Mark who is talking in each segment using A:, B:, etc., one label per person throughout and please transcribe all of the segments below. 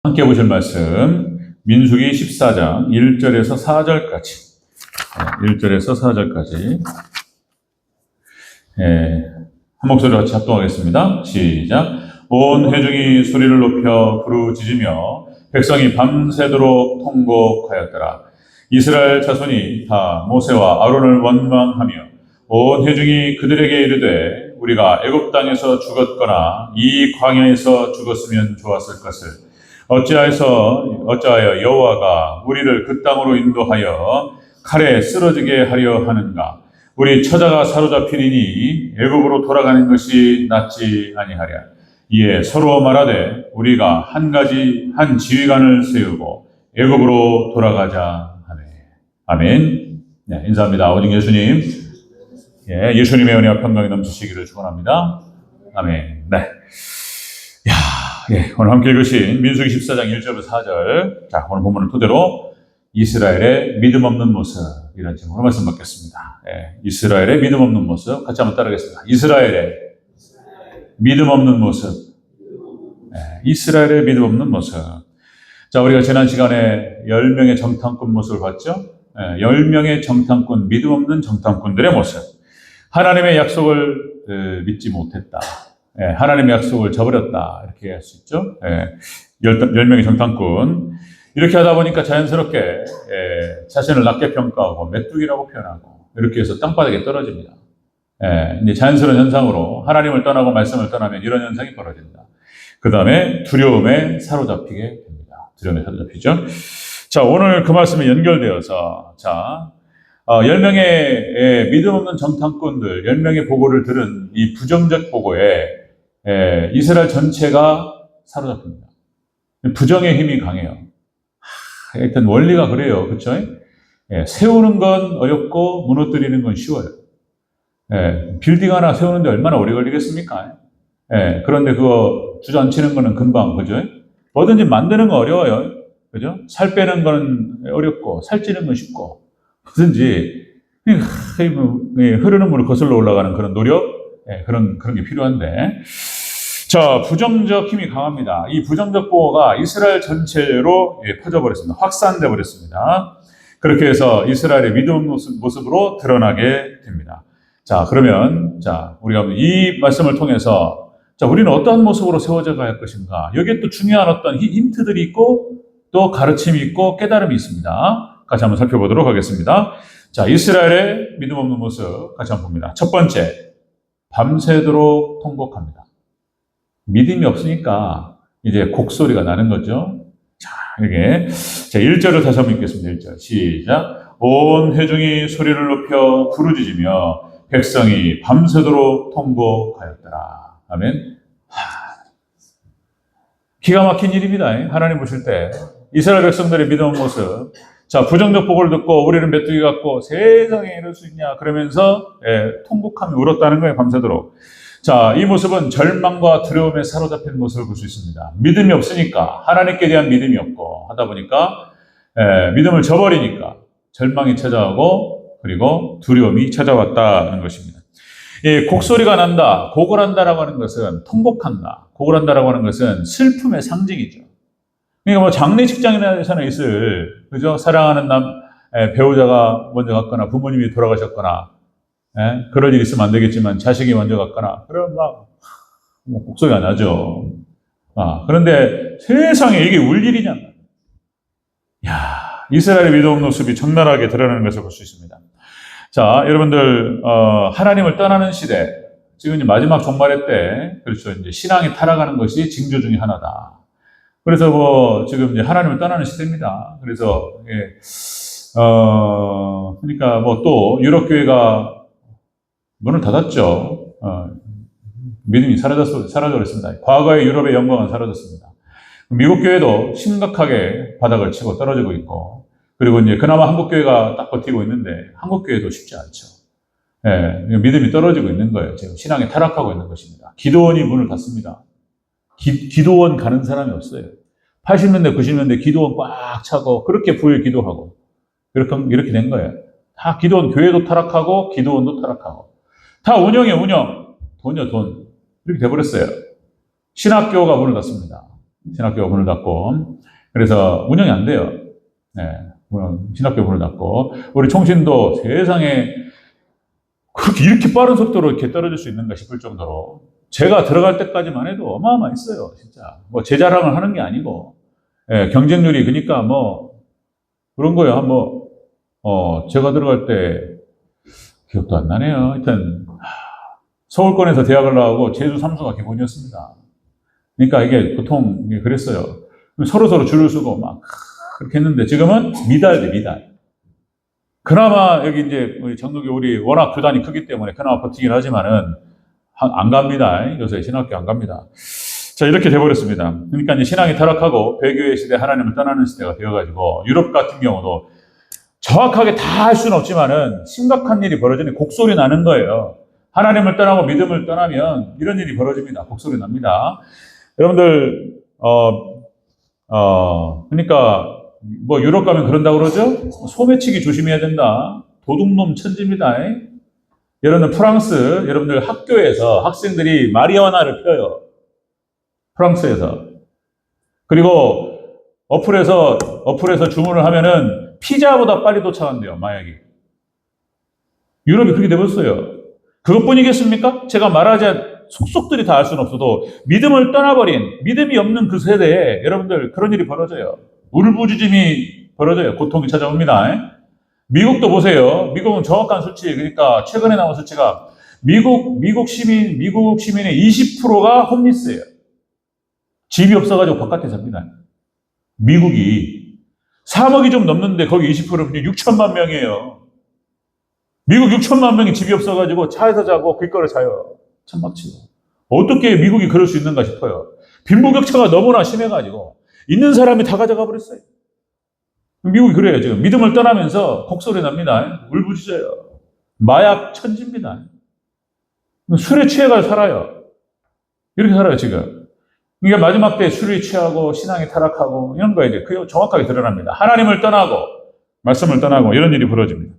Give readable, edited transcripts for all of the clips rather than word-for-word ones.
A: 함께 보실 말씀 민수기 14장 1절에서 4절까지 1절에서 4절까지 한 목소리로 같이 합동하겠습니다. 시작. 온 회중이 소리를 높여 부르짖으며 백성이 밤새도록 통곡하였더라. 이스라엘 자손이 다 모세와 아론을 원망하며 온 회중이 그들에게 이르되 우리가 애굽 땅에서 죽었거나 이 광야에서 죽었으면 좋았을 것을 어찌하여 여호와가 우리를 그 땅으로 인도하여 칼에 쓰러지게 하려 하는가? 우리 처자가 사로잡히리니 애굽으로 돌아가는 것이 낫지 아니하랴. 이에 서로 말하되 우리가 한 지휘관을 세우고 애굽으로 돌아가자 하네. 아멘. 네, 인사합니다. 오직 예수님. 예수님의 은혜와 평강이 넘치시기를 축원합니다. 아멘. 네. 오늘 함께 읽으신 민수기 14장 1절부터 4절. 자, 오늘 본문을 토대로 이스라엘의 믿음 없는 모습이라는 제목으로 말씀 받겠습니다. 이스라엘의 믿음 없는 모습. 같이 한번 따라하겠습니다. 이스라엘의 믿음 없는 모습. 이스라엘의 믿음 없는 모습. 자, 우리가 지난 시간에 10명의 정탐꾼 모습을 봤죠? 10명의 정탐꾼, 믿음 없는 정탐꾼들의 모습. 하나님의 약속을 믿지 못했다. 하나님의 약속을 저버렸다. 이렇게 할 수 있죠. 10명의 정탐꾼. 이렇게 하다 보니까 자연스럽게 자신을 낮게 평가하고 메뚜기라고 표현하고 이렇게 해서 땅바닥에 떨어집니다. 이제 자연스러운 현상으로 하나님을 떠나고 말씀을 떠나면 이런 현상이 벌어진다. 그 다음에 두려움에 사로잡히게 됩니다. 두려움에 사로잡히죠. 자, 오늘 그 말씀에 연결되어서 10명의 믿음 없는 정탐꾼들, 10명의 보고를 들은 이 부정적 보고에 이스라엘 전체가 사로잡힙니다. 부정의 힘이 강해요. 일단 원리가 그래요. 그렇죠? 세우는 건 어렵고 무너뜨리는 건 쉬워요. 빌딩 하나 세우는데 얼마나 오래 걸리겠습니까? 그런데 그거 주저앉히는 거는 금방, 그죠? 뭐든지 만드는 건 어려워요. 그죠? 살 빼는 건 어렵고, 살찌는 건 쉽고, 뭐든지 흐르는 물을 거슬러 올라가는 그런 노력, 그런 게 필요한데. 자, 부정적 힘이 강합니다. 이 부정적 보호가 이스라엘 전체로 퍼져버렸습니다. 확산돼 버렸습니다. 그렇게 해서 이스라엘의 믿음 모습으로 드러나게 됩니다. 자, 그러면, 우리가 이 말씀을 통해서, 우리는 어떠한 모습으로 세워져 가야 할 것인가? 여기에 또 중요한 어떤 힌트들이 있고, 또 가르침이 있고, 깨달음이 있습니다. 같이 한번 살펴보도록 하겠습니다. 자, 이스라엘의 믿음 없는 모습 같이 한번 봅니다. 첫 번째, 밤새도록 통곡합니다. 믿음이 없으니까 이제 곡소리가 나는 거죠. 자, 이게 1절을 다시 한번 읽겠습니다. 1절 시작. 온 회중이 소리를 높여 부르짖으며 백성이 밤새도록 통곡하였더라. 아멘. 기가 막힌 일입니다. 하나님 보실 때 이스라엘 백성들의 믿음 없는 모습. 자, 부정적 보고를 듣고 우리는 메뚜기 같고 세상에 이럴 수 있냐 그러면서 통곡하며 울었다는 거예요. 밤새도록. 자, 이 모습은 절망과 두려움에 사로잡힌 모습을 볼 수 있습니다. 믿음이 없으니까, 하나님께 대한 믿음이 없고 하다 보니까 믿음을 저버리니까 절망이 찾아오고 그리고 두려움이 찾아왔다는 것입니다. 곡소리가 난다, 고걸한다라고 하는 것은 통곡한다, 고걸한다라고 하는 것은 슬픔의 상징이죠. 그러니까 장례식장에서는 있을, 그죠? 사랑하는 배우자가 먼저 갔거나 부모님이 돌아가셨거나, 그럴 일이 있으면 안 되겠지만 자식이 먼저 갔거나, 그럼 곡소리가 나죠. 그런데 세상에 이게 울 일이냐? 이스라엘의 믿음 없는 모습이 적나라하게 드러나는 것을 볼 수 있습니다. 자, 여러분들, 하나님을 떠나는 시대, 지금 이제 마지막 종말의 때, 그렇죠. 이제 신앙이 타락하는 것이 징조 중에 하나다. 그래서 지금 이제 하나님을 떠나는 시대입니다. 그래서, 그러니까 또 유럽교회가 문을 닫았죠. 믿음이 사라져버렸습니다. 과거의 유럽의 영광은 사라졌습니다. 미국 교회도 심각하게 바닥을 치고 떨어지고 있고, 그리고 이제 그나마 한국 교회가 딱 버티고 있는데, 한국 교회도 쉽지 않죠. 믿음이 떨어지고 있는 거예요. 지금 신앙이 타락하고 있는 것입니다. 기도원이 문을 닫습니다. 기도원 가는 사람이 없어요. 80년대, 90년대 기도원 꽉 차고, 그렇게 부여 기도하고, 이렇게 된 거예요. 다 기도원, 교회도 타락하고, 기도원도 타락하고. 다 운영이에요, 운영. 돈이요, 돈. 이렇게 돼버렸어요. 신학교가 문을 닫습니다. 신학교가 문을 닫고. 그래서 운영이 안 돼요. 네, 신학교 문을 닫고. 우리 총신도 세상에 그렇게 이렇게 빠른 속도로 이렇게 떨어질 수 있는가 싶을 정도로 제가 들어갈 때까지만 해도 어마어마했어요, 진짜. 뭐 제 자랑을 하는 게 아니고, 예, 경쟁률이 그러니까 뭐 그런 거예요. 제가 들어갈 때 기억도 안 나네요. 하여튼 서울권에서 대학을 나오고 제주 삼수가 기본이었습니다. 그러니까 이게 보통 그랬어요. 서로 줄을 서고 막 그렇게 했는데 지금은 미달. 그나마 여기 이제 전국에 우리 워낙 교단이 크기 때문에 그나마 버티긴 하지만은 안 갑니다. 요새 신학교 안 갑니다. 자, 이렇게 돼버렸습니다. 그러니까 이제 신앙이 타락하고 배교의 시대, 하나님을 떠나는 시대가 되어가지고 유럽 같은 경우도 정확하게 다 할 수는 없지만은 심각한 일이 벌어지는 곡소리 나는 거예요. 하나님을 떠나고 믿음을 떠나면 이런 일이 벌어집니다. 곡소리 납니다. 여러분들, 그러니까 뭐 유럽 가면 그런다고 그러죠? 소매치기 조심해야 된다. 도둑놈 천지입니다. 여러분들 프랑스, 여러분들 학교에서 학생들이 마리화나를 펴요. 프랑스에서. 그리고 어플에서 주문을 하면은 피자보다 빨리 도착한대요, 마약이. 유럽이 그렇게 돼버렸어요. 그것뿐이겠습니까? 제가 말하지 속속들이 다 알 수는 없어도 믿음을 떠나버린, 믿음이 없는 그 세대에 여러분들 그런 일이 벌어져요. 울부짖음이 벌어져요. 고통이 찾아옵니다. 미국도 보세요. 미국은 정확한 수치, 그러니까 최근에 나온 수치가 미국 시민의 20%가 홈리스예요. 집이 없어가지고 바깥에 삽니다. 미국이 3억이 좀 넘는데 거기 20%는 6천만 명이에요. 미국 6천만 명이 집이 없어가지고 차에서 자고 길거리에 자요. 천막치고. 어떻게 미국이 그럴 수 있는가 싶어요. 빈부격차가 너무나 심해가지고 있는 사람이 다 가져가 버렸어요. 미국이 그래요. 지금 믿음을 떠나면서 곡소리 납니다. 울부짖어요. 마약 천지입니다. 술에 취해가 살아요. 이렇게 살아요, 지금. 이게 마지막 때 술에 취하고 신앙이 타락하고 이런 거에 이제 그게 정확하게 드러납니다. 하나님을 떠나고 말씀을 떠나고 이런 일이 벌어집니다.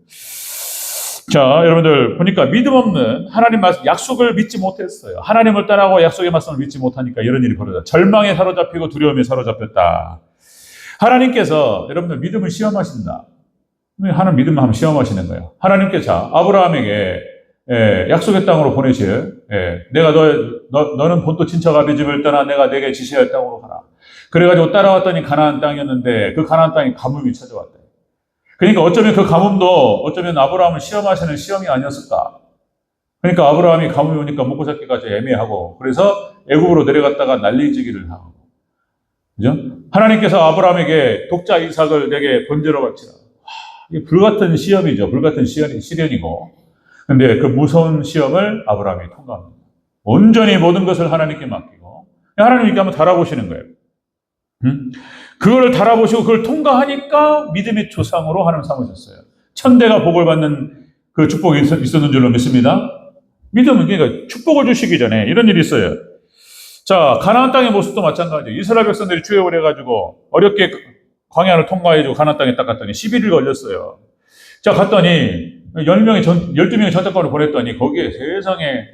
A: 자, 여러분들 보니까 믿음 없는 하나님 말씀, 약속을 믿지 못했어요. 하나님을 떠나고 약속의 말씀을 믿지 못하니까 이런 일이 벌어져요. 절망에 사로잡히고 두려움에 사로잡혔다. 하나님께서 여러분들 믿음을 시험하신다. 하나님 믿음을 한번 시험하시는 거예요. 하나님께서 아브라함에게 약속의 땅으로 보내실, 내가 너는 본토 친척 아비 집을 떠나 내가 내게 지시할 땅으로 가라. 그래가지고 따라왔더니 가나안 땅이었는데 그 가나안 땅에 가뭄이 찾아왔다. 그러니까 어쩌면 그 가뭄도 어쩌면 아브라함을 시험하시는 시험이 아니었을까. 그러니까 아브라함이 가뭄이 오니까 먹고 살기까지 애매하고 그래서 애굽으로 내려갔다가 난리지기를 하고. 그죠? 하나님께서 아브라함에게 독자 이삭을 내게 번제로 바치라. 이게 불같은 시험이죠. 불같은 시련이고. 근데 그 무서운 시험을 아브라함이 통과합니다. 온전히 모든 것을 하나님께 맡기고 하나님 이렇게 한번 달아보시는 거예요. 그거를 달아보시고 그걸 통과하니까 믿음의 조상으로 하나님 삼으셨어요. 천대가 복을 받는 그 축복이 있었는 줄로 믿습니다. 믿음은 그러니까 축복을 주시기 전에 이런 일이 있어요. 자, 가나안 땅의 모습도 마찬가지예요. 이스라엘 백성들이 출애굽을 해가지고 어렵게 광야를 통과해주고 가나안 땅에 딱 갔더니 11일 걸렸어요. 자, 갔더니 12명의 전tak관을 보냈더니 거기에 세상에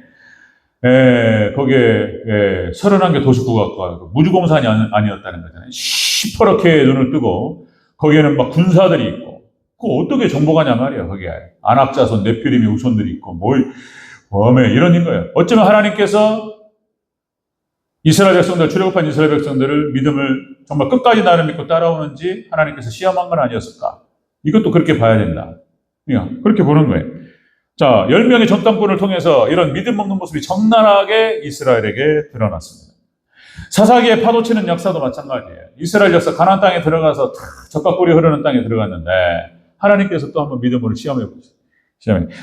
A: 거기에 31개 도시구가 무주공산이 아니었다는 거잖아요. 시퍼렇게 눈을 뜨고 거기에는 막 군사들이 있고 그거 어떻게 정복하냐 말이에요. 거기에 안악자손 네피림의 후손들이 있고 이런 거예요. 어쩌면 하나님께서 이스라엘 백성들, 출애굽한 이스라엘 백성들을 믿음을 정말 끝까지 나를 믿고 따라오는지 하나님께서 시험한 건 아니었을까. 이것도 그렇게 봐야 된다. 그렇게 보는 거예요. 자, 10명의 전당꾼을 통해서 이런 믿음 먹는 모습이 적나라하게 이스라엘에게 드러났습니다. 사사기의 파도치는 역사도 마찬가지예요. 이스라엘 역사 가나안 땅에 들어가서 젖과 꿀이 흐르는 땅에 들어갔는데 하나님께서 또 한번 믿음으로 시험해 보시죠.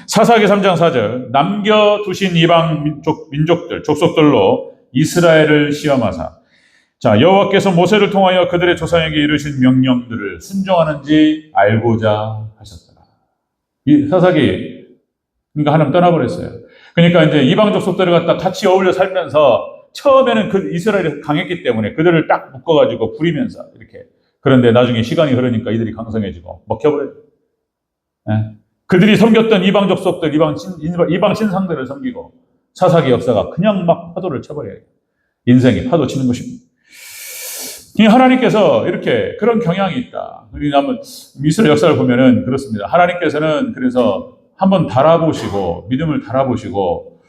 A: 사사기 3장 4절 남겨두신 이방 민족들, 족속들로 이스라엘을 시험하사 자, 여호와께서 모세를 통하여 그들의 조상에게 이르신 명령들을 순종하는지 알고자 하셨더라. 이 사사기 그러니까 하나님 떠나버렸어요. 그러니까 이제 이방 족속들을 갖다 같이 어울려 살면서 처음에는 그 이스라엘이 강했기 때문에 그들을 딱 묶어가지고 부리면서 이렇게. 그런데 나중에 시간이 흐르니까 이들이 강성해지고 먹혀버려요. 그들이 섬겼던 이방 족속들, 이방 신상들을 섬기고 사사기 역사가 그냥 막 파도를 쳐버려요. 인생이 파도 치는 것입니다. 이 하나님께서 이렇게 그런 경향이 있다. 우리가 한번 이스라엘 역사를 보면은 그렇습니다. 하나님께서는 그래서 한번 달아보시고 믿음을 달아보시고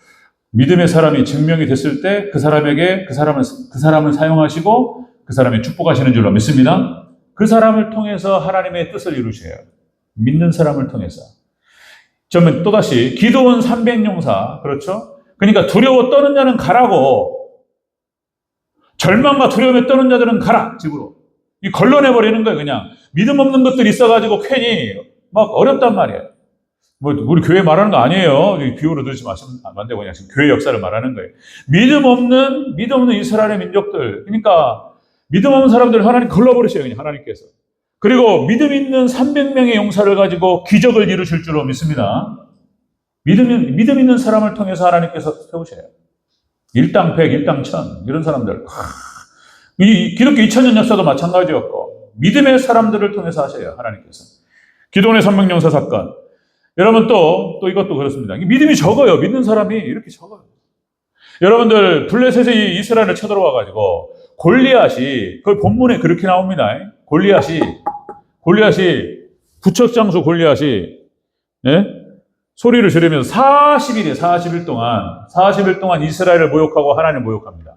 A: 믿음의 사람이 증명이 됐을 때 그 사람에게 그 사람을 사용하시고 그 사람이 축복하시는 줄로 믿습니다. 그 사람을 통해서 하나님의 뜻을 이루셔요. 믿는 사람을 통해서. 저는 또다시 기도원 300용사 그렇죠? 그러니까 두려워 떠는 자는 가라고 절망과 두려움에 떠는 자들은 가라 집으로 이 걸러내버리는 거예요. 그냥 믿음 없는 것들이 있어가지고 괜히 막 어렵단 말이에요. 뭐 우리 교회 말하는 거 아니에요. 비유로 들으지 마시면 안 되고 그냥 지금 교회 역사를 말하는 거예요. 믿음 없는 이스라엘의 민족들 그러니까 믿음 없는 사람들을 하나님 걸러버리셔요. 그냥 하나님께서. 그리고 믿음 있는 300명의 용사를 가지고 기적을 이루실 줄로 믿습니다. 믿음 있는 사람을 통해서 하나님께서 세우셔요. 일당 100, 일당 1000 이런 사람들. 이 기독교 2000년 역사도 마찬가지였고 믿음의 사람들을 통해서 하셔요. 하나님께서. 기도원의 300용사 사건. 여러분 또 이것도 그렇습니다. 믿음이 적어요. 믿는 사람이 이렇게 적어요. 여러분들 블레셋이 이스라엘을 쳐들어와가지고 골리앗이 그 본문에 그렇게 나옵니다. 골리앗이 부척장수 골리앗이 소리를 지르면서 40일 동안 이스라엘을 모욕하고 하나님을 모욕합니다.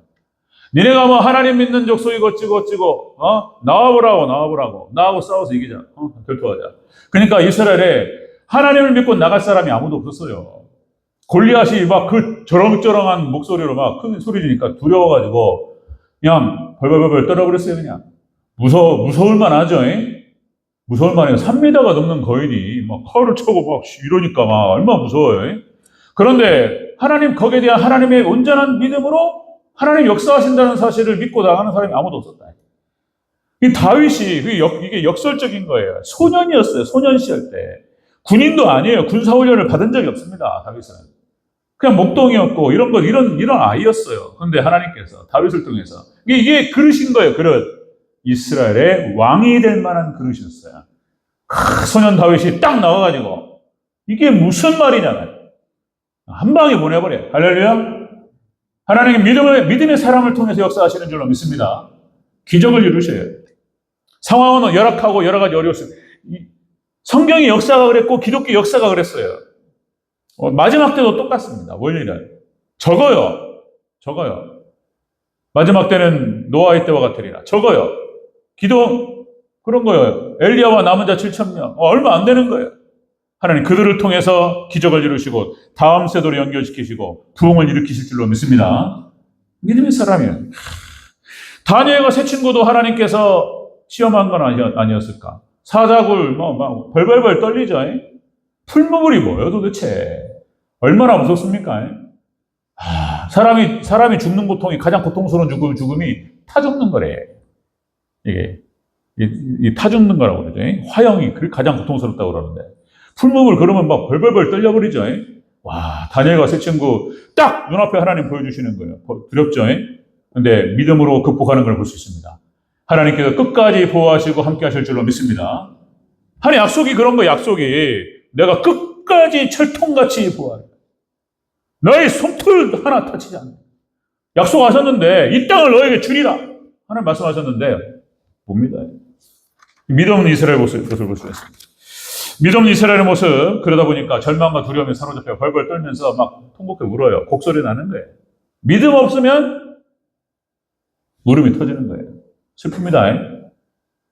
A: 니네가 뭐 하나님 믿는 족속이 어찌고 나와보라고 나하고 싸워서 이기자 결투하자. 그러니까 이스라엘에 하나님을 믿고 나갈 사람이 아무도 없었어요. 골리앗이 막 그 저렁저렁한 목소리로 막 큰 소리 지니까 두려워가지고 그냥 벌벌벌 떨어버렸어요. 그냥 무서울만 하죠. 무서울만 해요. 3m가 넘는 거인이 막 칼을 쳐고 막 이러니까 막 얼마나 무서워요. 그런데 거기에 대한 하나님의 온전한 믿음으로 하나님 역사하신다는 사실을 믿고 나가는 사람이 아무도 없었다. 이 다윗이 이게 역설적인 거예요. 소년이었어요. 소년 시절 때. 군인도 아니에요. 군사훈련을 받은 적이 없습니다. 다윗은. 그냥 목동이었고 이런 아이였어요. 그런데 하나님께서 다윗을 통해서 이게 그릇인 거예요. 그릇. 이스라엘의 왕이 될 만한 그릇이었어요. 소년 다윗이 딱 나와가지고 이게 무슨 말이냐. 한 방에 보내버려요. 할렐루야. 하나님은 믿음의 사람을 통해서 역사하시는 줄로 믿습니다. 기적을 이루셔요. 상황은 열악하고 여러 가지 어려웠어요. 성경의 역사가 그랬고 기독교 역사가 그랬어요. 마지막 때도 똑같습니다. 원리는. 적어요. 마지막 때는 노아의 때와 같으리라. 적어요. 기도 그런 거예요. 엘리야와 남은 자 7,000명. 얼마 안 되는 거예요. 하나님 그들을 통해서 기적을 이루시고 다음 세대로 연결시키시고 부흥을 일으키실 줄로 믿습니다. 믿음의 사람이에요. 다니엘과 세 친구도 하나님께서 시험한 건 아니었을까? 사자굴 막 벌벌벌 떨리죠. 풀무불이 뭐예요 도대체? 얼마나 무섭습니까? 사람이 죽는 고통이 가장 고통스러운 죽음이 타 죽는 거래. 이게 타 죽는 거라고 그러죠. 화형이 가장 고통스럽다고 그러는데 풀무불 그러면 막 벌벌벌 떨려버리죠. 와, 다니엘과 세 친구 딱 눈앞에 하나님 보여주시는 거예요. 두렵죠. 근데 믿음으로 극복하는 걸 볼 수 있습니다. 하나님께서 끝까지 보호하시고 함께 하실 줄로 믿습니다. 하나님 약속이 그런 거예요. 약속이 내가 끝까지 철통같이 보호하라. 너의 손톱 하나 다치지 않는다. 약속하셨는데 이 땅을 너에게 주리라. 하나님 말씀하셨는데 봅니다. 믿음 없는 이스라엘 모습을 볼 수 있습니다. 믿음 없는 이스라엘의 모습 그러다 보니까 절망과 두려움에 사로잡혀 벌벌 떨면서 막 통곡해 울어요. 곡소리 나는 거예요. 믿음 없으면 울음이 터지는 거예요. 슬픕니다.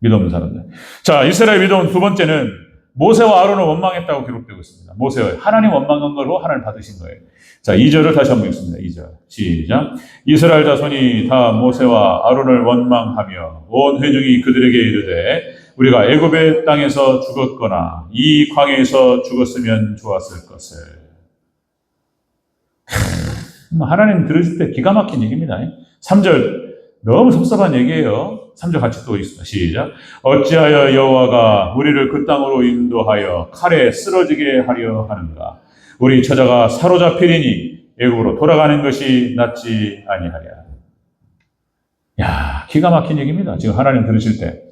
A: 믿음 없는 사람들. 자, 이스라엘 믿음 두 번째는 모세와 아론을 원망했다고 기록되고 있습니다. 모세와 하나님 원망한 걸로 하나님 받으신 거예요. 자, 2절을 다시 한번 읽습니다. 2절. 시작. 이스라엘 자손이 다 모세와 아론을 원망하며 온 회중이 그들에게 이르되 우리가 애굽의 땅에서 죽었거나 이 광야에서 죽었으면 좋았을 것을. 하나님 들으실 때 기가 막힌 얘기입니다. 3절 너무 섭섭한 얘기예요. 3절 같이 또 있습니다. 시작. 어찌하여 여호와가 우리를 그 땅으로 인도하여 칼에 쓰러지게 하려 하는가? 우리 처자가 사로잡히리니 애굽으로 돌아가는 것이 낫지 아니하랴. 야, 기가 막힌 얘기입니다. 지금 하나님 들으실 때.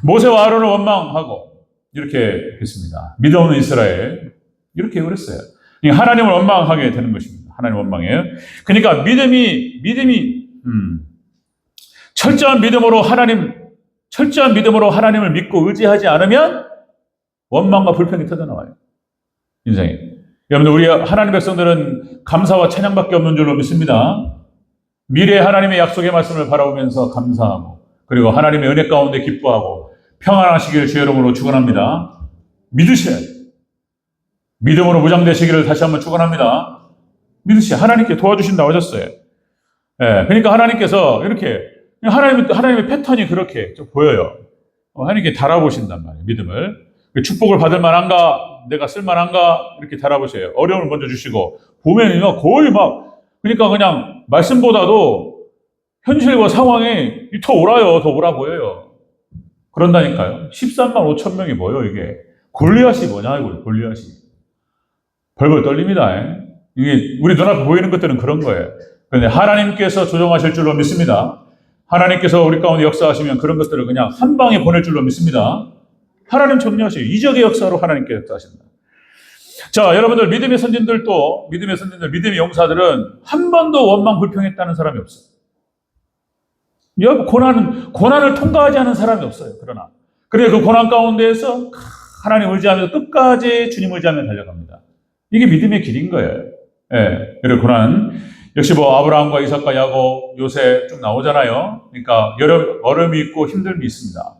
A: 모세와 아론을 원망하고 이렇게 했습니다. 믿음 없는 이스라엘 이렇게 그랬어요. 하나님을 원망하게 되는 것입니다. 하나님 원망이에요. 그러니까 믿음이 철저한 믿음으로 하나님을 믿고 의지하지 않으면 원망과 불평이 터져나와요. 인생에. 여러분들, 우리 하나님 백성들은 감사와 찬양밖에 없는 줄로 믿습니다. 미래의 하나님의 약속의 말씀을 바라보면서 감사하고, 그리고 하나님의 은혜 가운데 기뻐하고 평안하시길 주의 이름으로 축원합니다. 믿으셔야 돼요. 믿음으로 무장되시기를 다시 한번 축원합니다. 믿으셔야 하나님께 도와주신다고 하셨어요. 예, 그러니까 하나님께서 이렇게 하나님의 패턴이 그렇게 좀 보여요. 하나님께 달아보신단 말이에요. 믿음을. 축복을 받을 만한가, 내가 쓸 만한가 이렇게 달아보세요. 어려움을 먼저 주시고 보면요 거의 막 그러니까 그냥 말씀보다도 현실과 상황이 더 오라 보여요. 그런다니까요. 13만 5천 명이 뭐예요 이게. 골리앗이 뭐냐 이거. 골리앗이 벌벌 떨립니다. 이게 우리 눈앞에 보이는 것들은 그런 거예요. 그런데 하나님께서 조정하실 줄로 믿습니다. 하나님께서 우리 가운데 역사하시면 그런 것들을 그냥 한 방에 보낼 줄로 믿습니다. 하나님 정리하셔요. 이적의 역사로 하나님께 역사하신다. 자, 여러분들 믿음의 선진들, 믿음의 용사들은 한 번도 원망 불평했다는 사람이 없어요. 고난을 통과하지 않은 사람이 없어요. 그러나 그 고난 가운데에서 하나님 의지하면서 끝까지 주님 의지하며 달려갑니다. 이게 믿음의 길인 거예요. 예, 그리고 고난 역시 아브라함과 이삭과 야곱, 요셉 쭉 나오잖아요. 그러니까 어려움이 있고 힘듦이 있습니다.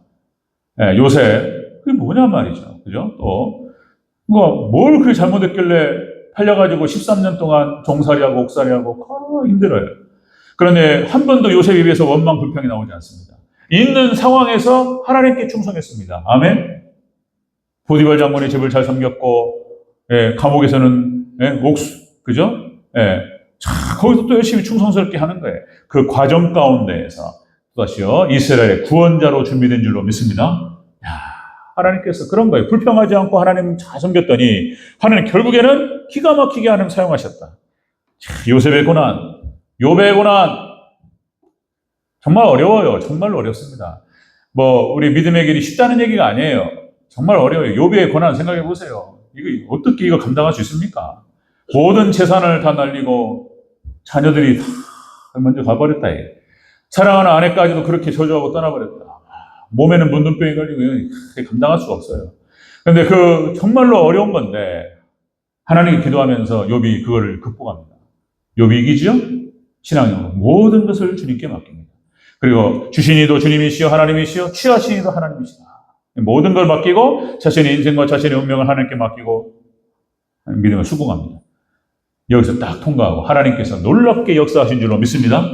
A: 예, 요셉 그게 뭐냐 말이죠. 그죠? 또 뭘 그렇게 잘못했길래 팔려가지고 13년 동안 종살이하고 옥살이하고 힘들어요. 그런데 한 번도 요셉에 비해서 원망 불평이 나오지 않습니다. 있는 상황에서 하나님께 충성했습니다. 아멘. 보디발 장군의 집을 잘 섬겼고, 예, 감옥에서는 그죠? 예, 거기서 또 열심히 충성스럽게 하는 거예요. 그 과정 가운데에서 또다시요 이스라엘의 구원자로 준비된 줄로 믿습니다. 하나님께서 그런 거예요. 불평하지 않고 하나님 잘 섬겼더니 하나님 결국에는 기가 막히게 하나님 사용하셨다. 요셉의 고난, 욥의 고난 정말 어려워요. 정말 어렵습니다. 우리 믿음의 길이 쉽다는 얘기가 아니에요. 정말 어려워요. 욥의 고난 생각해 보세요. 어떻게 이거 감당할 수 있습니까? 모든 재산을 다 날리고 자녀들이 다 먼저 가버렸다. 사랑하는 아내까지도 그렇게 저주하고 떠나버렸다. 몸에는 문둥병이 걸리고 감당할 수가 없어요. 그런데 정말로 어려운 건데 하나님께 기도하면서 욥이 그거를 극복합니다. 욥이 이기죠? 신앙으로 모든 것을 주님께 맡깁니다. 그리고 주신이도 주님이시요 하나님이시요 취하신이도 하나님이시다. 모든 걸 맡기고 자신의 인생과 자신의 운명을 하나님께 맡기고 믿음을 수긍합니다. 여기서 딱 통과하고 하나님께서 놀랍게 역사하신 줄로 믿습니다.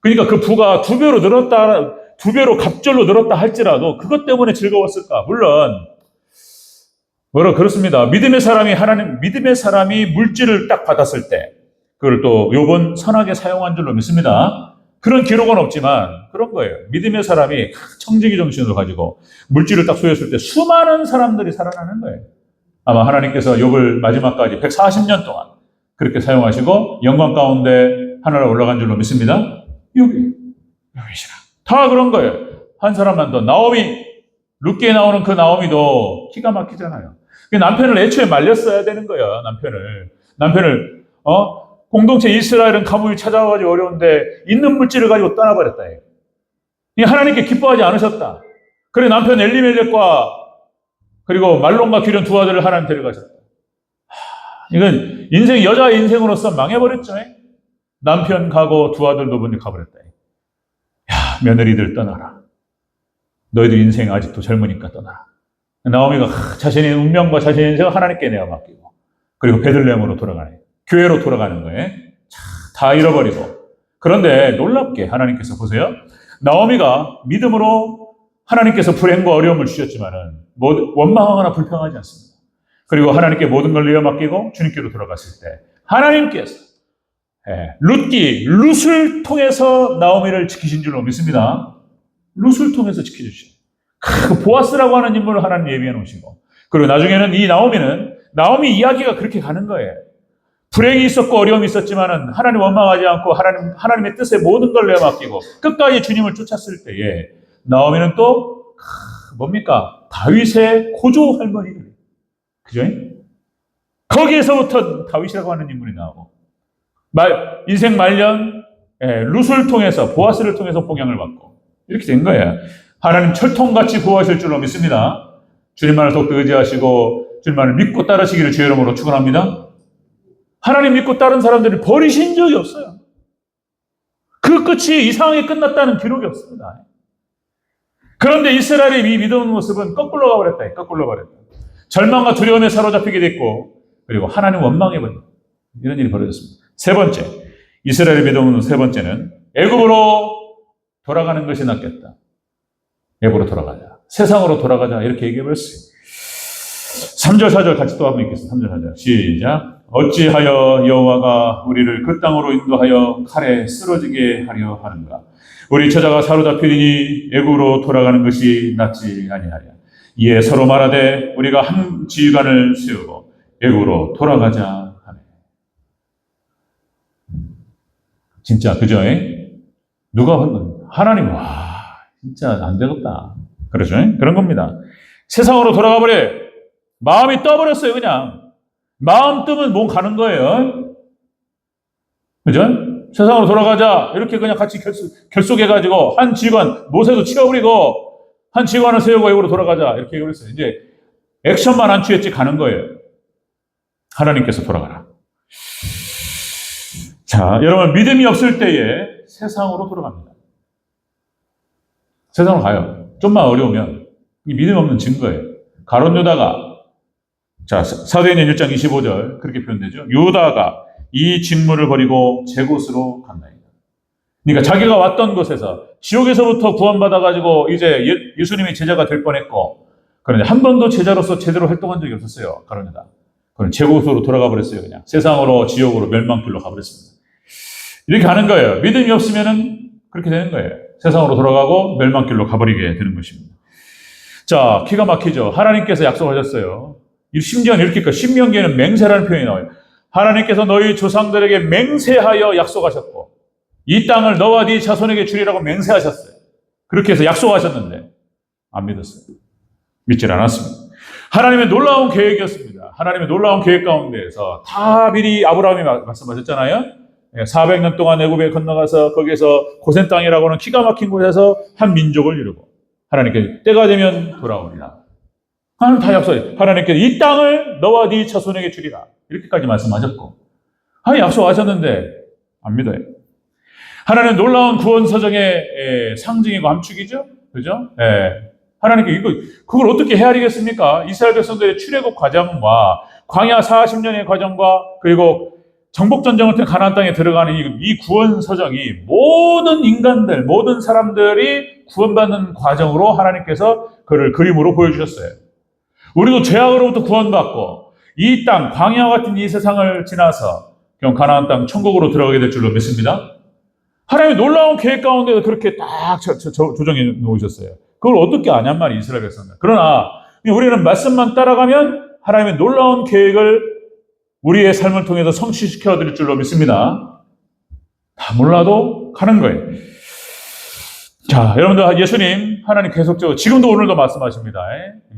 A: 그러니까 그 부가 2배로 갑절로 늘었다 할지라도 그것 때문에 즐거웠을까? 물론 그렇습니다. 믿음의 사람이 물질을 딱 받았을 때 그걸 또 욥은 선하게 사용한 줄로 믿습니다. 그런 기록은 없지만 그런 거예요. 믿음의 사람이 청지기 정신으로 가지고 물질을 딱 소유했을 때 수많은 사람들이 살아나는 거예요. 아마 하나님께서 욥을 마지막까지 140년 동안 그렇게 사용하시고 영광 가운데 하늘에 올라간 줄로 믿습니다. 욥이시라. 다 그런 거예요. 한 사람만 더. 룻기에 나오는 그 나오미도 기가 막히잖아요. 남편을 애초에 말렸어야 되는 거예요. 남편을 공동체 이스라엘은 가뭄이 찾아와가지고 어려운데 있는 물질을 가지고 떠나버렸다. 하나님께 기뻐하지 않으셨다. 그래 남편 엘리멜렉과 그리고 말론과 기련 두 아들을 하나님 데려가셨다. 이건 여자의 인생으로서 망해버렸죠. 남편 가고 두 아들도 먼저 가버렸다. 며느리들 떠나라. 너희들 인생 아직도 젊으니까 떠나라. 나오미가 자신의 운명과 자신의 인생을 하나님께 내어 맡기고 그리고 베들레헴으로 돌아가네. 교회로 돌아가는 거예요. 다 잃어버리고. 그런데 놀랍게 하나님께서 보세요. 나오미가 믿음으로 하나님께서 불행과 어려움을 주셨지만은 원망하거나 불평하지 않습니다. 그리고 하나님께 모든 걸 내어 맡기고 주님께로 돌아갔을 때 하나님께서 룻을 통해서 나오미를 지키신 줄로 믿습니다. 룻을 통해서 지켜주시죠. 보아스라고 하는 인물을 하나님 예비해 놓으시고 그리고 나중에는 이 나오미 이야기가 그렇게 가는 거예요. 불행이 있었고 어려움이 있었지만은 하나님 원망하지 않고 하나님의 뜻에 모든 걸 내어 맡기고 끝까지 주님을 쫓았을 때에 나오미는 또 뭡니까? 다윗의 고조 할머니들. 그죠? 거기에서부터 다윗이라고 하는 인물이 나오고 인생 말년 룻을 통해서, 보아스를 통해서 복양을 받고 이렇게 된 거예요. 하나님 철통같이 구하실 줄로 믿습니다. 주님만을 더욱더 의지하시고 주님만을 믿고 따르시기를 주의 이름으로 축원합니다. 하나님 믿고 따른 사람들을 버리신 적이 없어요. 그 끝이 이 상황이 끝났다는 기록이 없습니다. 그런데 이스라엘의 이 믿음의 모습은 거꾸로 가버렸다. 거꾸로 가버렸다. 절망과 두려움에 사로잡히게 됐고, 그리고 하나님 원망해버린 이런 일이 벌어졌습니다. 세 번째, 이스라엘의 믿음의 세 번째는 애굽으로 돌아가는 것이 낫겠다. 애굽으로 돌아가자. 세상으로 돌아가자. 이렇게 얘기해버렸어요. 3절, 4절 같이 또 한번 읽겠습니다. 3절, 4절. 시작. 어찌하여 여호와가 우리를 그 땅으로 인도하여 칼에 쓰러지게 하려 하는가? 우리 처자가 사로잡히니 애굽으로 돌아가는 것이 낫지 아니하랴. 이에 서로 말하되 우리가 한 지휘관을 세우고 애굽으로 돌아가자 하네. 진짜 그죠? 누가 하나님 진짜 안 되겠다. 그러죠? 그런 겁니다. 세상으로 돌아가 버려. 마음이 떠버렸어요. 그냥 마음 뜨면 몸 가는 거예요. 그죠? 세상으로 돌아가자. 이렇게 그냥 같이 결속해가지고 한 지휘관 모세도 치워버리고 한 지휘관을 세우고 애굽으로 돌아가자. 이렇게 얘기했어요. 이제 액션만 안 취했지 가는 거예요. 하나님께서 돌아가라. 자, 여러분 믿음이 없을 때에 세상으로 돌아갑니다. 세상으로 가요. 좀만 어려우면 이 믿음 없는 증거예요. 가룟 유다가 자, 사도행전 1장 25절 그렇게 표현되죠. 유다가 이 직무를 버리고 제 곳으로 간다입니다. 그러니까 자기가 왔던 곳에서 지옥에서부터 구원받아가지고 이제 예수님의 제자가 될 뻔했고, 그런데 한 번도 제자로서 제대로 활동한 적이 없었어요. 가룟 유다. 그럼 제 곳으로 돌아가 버렸어요. 그냥 세상으로, 지옥으로, 멸망길로 가버렸습니다. 이렇게 가는 거예요. 믿음이 없으면은 그렇게 되는 거예요. 세상으로 돌아가고 멸망길로 가버리게 되는 것입니다. 자, 기가 막히죠. 하나님께서 약속하셨어요. 심지어는 이렇게 신명기에는 맹세라는 표현이 나와요. 하나님께서 너희 조상들에게 맹세하여 약속하셨고 이 땅을 너와 네 자손에게 주리라고 맹세하셨어요. 그렇게 해서 약속하셨는데 안 믿었어요. 믿질 않았습니다. 하나님의 놀라운 계획이었습니다. 하나님의 놀라운 계획 가운데에서 다 미리 아브라함이 말씀하셨잖아요. 400년 동안 애굽에 건너가서 거기에서 고센 땅이라고 하는 기가 막힌 곳에서 한 민족을 이루고 하나님께 때가 되면 돌아오리라. 하나님 다 약속해요. 하나님께서 이 땅을 너와 네 자손에게 주리라. 이렇게까지 말씀하셨고 하나님 약속하셨는데 안 믿어요. 하나님은 놀라운 구원서정의 상징이고 함축이죠. 그죠? 하나님께 그걸 어떻게 헤아리겠습니까? 이스라엘 백성들의 출애굽 과정과 광야 40년의 과정과 그리고 정복전쟁을 통해 가나안 땅에 들어가는 이 구원서정이 모든 인간들, 모든 사람들이 구원받는 과정으로 하나님께서 그를 그림으로 보여주셨어요. 우리도 죄악으로부터 구원받고 이 땅, 광야와 같은 이 세상을 지나서 가나안 땅, 천국으로 들어가게 될 줄로 믿습니다. 하나님의 놀라운 계획 가운데서 그렇게 딱 조정해 놓으셨어요. 그걸 어떻게 아냔 말이에요, 이스라엘 백성들. 그러나 우리는 말씀만 따라가면 하나님의 놀라운 계획을 우리의 삶을 통해서 성취시켜 드릴 줄로 믿습니다. 다 몰라도 가는 거예요. 자, 여러분들 예수님 하나님 계속적으로 지금도 오늘도 말씀하십니다.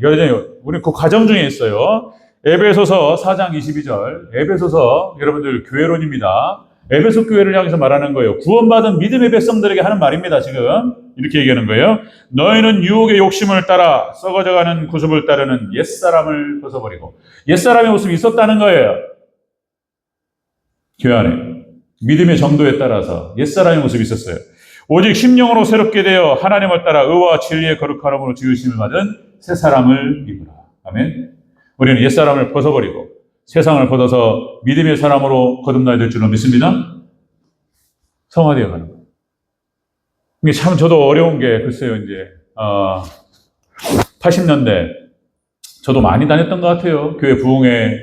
A: 여전히 우리 그 과정 중에 있어요. 에베소서 4장 22절. 에베소서 여러분들 교회론입니다. 에베소 교회를 향해서 말하는 거예요. 구원받은 믿음의 백성들에게 하는 말입니다. 지금 이렇게 얘기하는 거예요. 너희는 유혹의 욕심을 따라 썩어져가는 구습을 따르는 옛사람을 벗어버리고, 옛사람의 모습이 있었다는 거예요. 교회 안에 믿음의 정도에 따라서 옛사람의 모습이 있었어요. 오직 심령으로 새롭게 되어 하나님을 따라 의와 진리의 거룩함으로 지으심을 받은 새 사람을 입으라. 아멘. 우리는 옛사람을 벗어버리고 세상을 벗어서 믿음의 사람으로 거듭나야 될 줄로 믿습니다. 성화되어 가는 거예요. 이게 참 저도 어려운 게 글쎄요, 이제 80년대 저도 많이 다녔던 것 같아요. 교회 부흥회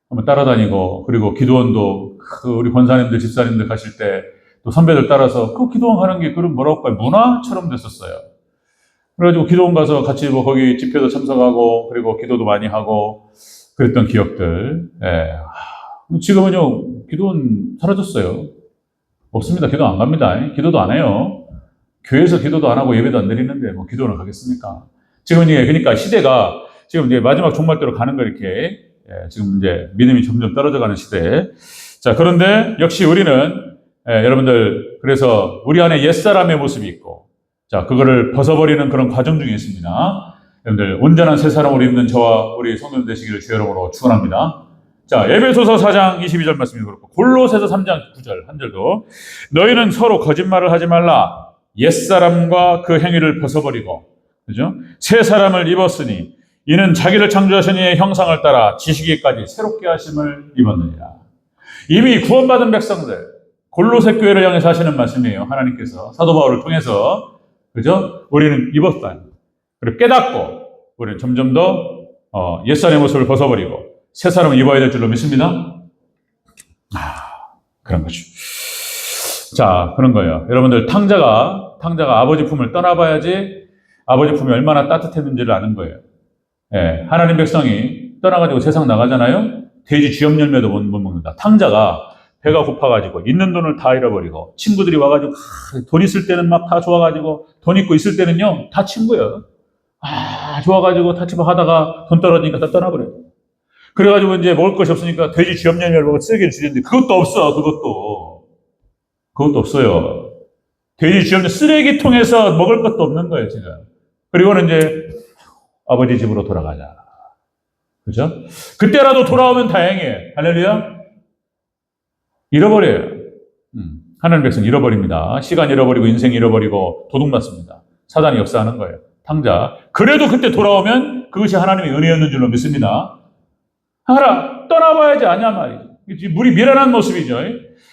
A: 한번 따라다니고, 그리고 기도원도 우리 권사님들, 집사님들 가실 때 또 선배들 따라서 그 기도원 가는 게 그런 뭐라고 할까요? 문화처럼 됐었어요. 그래가지고 기도원 가서 같이 거기 집회도 참석하고, 그리고 기도도 많이 하고 그랬던 기억들. 지금은요, 기도원 사라졌어요. 없습니다. 기도 안 갑니다. 기도도 안 해요. 교회에서 기도도 안 하고 예배도 안 드리는데 뭐 기도는 가겠습니까? 지금 이제 그러니까 시대가 지금 이제 마지막 종말대로 가는 거 이렇게 지금 이제 믿음이 점점 떨어져 가는 시대. 자, 그런데 역시 우리는 여러분들, 그래서 우리 안에 옛사람의 모습이 있고, 자, 그거를 벗어버리는 그런 과정 중에 있습니다. 여러분들, 온전한 새 사람으로 입는 저와 우리 성도님 되시기를 주의 이름으로 축원합니다. 자, 에베소서 4장 22절 말씀이 그렇고, 골로새서 3장 9절 한 절도, 너희는 서로 거짓말을 하지 말라. 옛사람과 그 행위를 벗어버리고, 그죠? 새 사람을 입었으니, 이는 자기를 창조하신 이의 형상을 따라 지식에까지 새롭게 하심을 입었느니라. 이미 구원받은 백성들, 골로새 교회를 향해서 하시는 말씀이에요. 하나님께서 사도 바울을 통해서, 그죠? 우리는 입었다. 그리고 깨닫고, 우리는 점점 더 옛사람의 모습을 벗어버리고 새 사람을 입어야 될 줄로 믿습니다. 그런 거죠. 자, 그런 거예요. 여러분들, 탕자가 아버지 품을 떠나봐야지 아버지 품이 얼마나 따뜻했는지를 아는 거예요. 예, 하나님 백성이 떠나가지고 세상 나가잖아요. 돼지 쥐염 열매도 못 먹는다. 탕자가 배가 고파가지고 있는 돈을 다 잃어버리고 친구들이 와가지고 돈 있을 때는 막 다 좋아가지고 돈 있고 있을 때는요 다 친구예요. 좋아가지고 타치바 하다가 돈 떨어지니까 다 떠나버려요. 그래가지고 이제 먹을 것이 없으니까 돼지 쥐염 열매를 먹고 쓰레기를 주는데 그것도 없어. 그것도 없어요. 돼지 쥐염 쓰레기통에서 먹을 것도 없는 거예요 지금. 그리고는 이제 아버지 집으로 돌아가자. 그죠? 그때라도 돌아오면 다행이에요. 할렐루야. 잃어버려요. 하나님 백성 잃어버립니다. 시간 잃어버리고 인생 잃어버리고 도둑맞습니다. 사단이 역사하는 거예요. 탕자. 그래도 그때 돌아오면 그것이 하나님의 은혜였는 줄로 믿습니다. 하나 떠나봐야지 아냐 말이죠. 물이 미련한 모습이죠.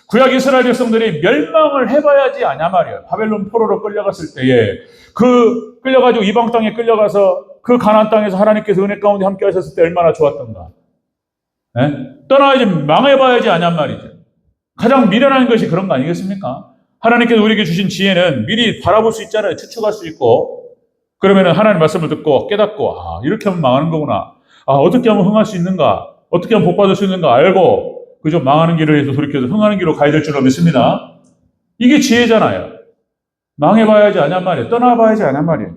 A: 구약 이스라엘 백성들이 멸망을 해봐야지 아냐 말이에요. 바벨론 포로로 끌려갔을 때에 끌려가지고 이방 땅에 끌려가서 그 가나안 땅에서 하나님께서 은혜 가운데 함께 하셨을 때 얼마나 좋았던가. 떠나야지 망해봐야지 아냐 말이죠. 가장 미련한 것이 그런 거 아니겠습니까? 하나님께서 우리에게 주신 지혜는 미리 바라볼 수 있잖아요. 추측할 수 있고. 그러면은 하나님 말씀을 듣고 깨닫고, 이렇게 하면 망하는 거구나. 어떻게 하면 흥할 수 있는가? 어떻게 하면 복받을 수 있는가? 알고, 그저 망하는 길을 해서 돌이켜서 흥하는 길로 가야 될 줄로 믿습니다. 이게 지혜잖아요. 망해봐야지 아냐 말이에요. 떠나봐야지 아냐 말이에요.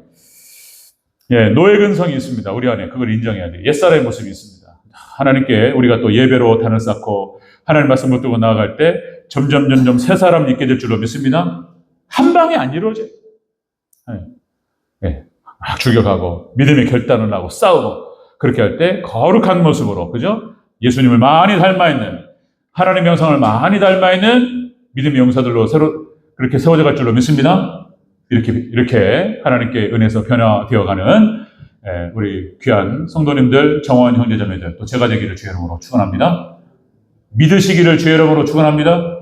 A: 예, 노예 근성이 있습니다. 우리 안에 그걸 인정해야 돼요. 옛사람의 모습이 있습니다. 하나님께 우리가 또 예배로 단을 쌓고 하나님 말씀 붙들고 나아갈 때 점점 새 사람을 입게 될 줄로 믿습니다. 한 방에 안 이루어져요. 예, 막 죽여가고 믿음의 결단을 하고 싸우고 그렇게 할 때 거룩한 모습으로, 그죠? 예수님을 많이 닮아있는, 하나님의 형상을 많이 닮아있는 믿음의 용사들로 그렇게 세워져 갈 줄로 믿습니다. 이렇게 하나님께 은혜에서 변화되어가는 우리 귀한 성도님들, 정원 형제자매들, 또 제가 되기를 주의 이름으로 축원합니다. 믿으시기를 주의 이름으로 축원합니다.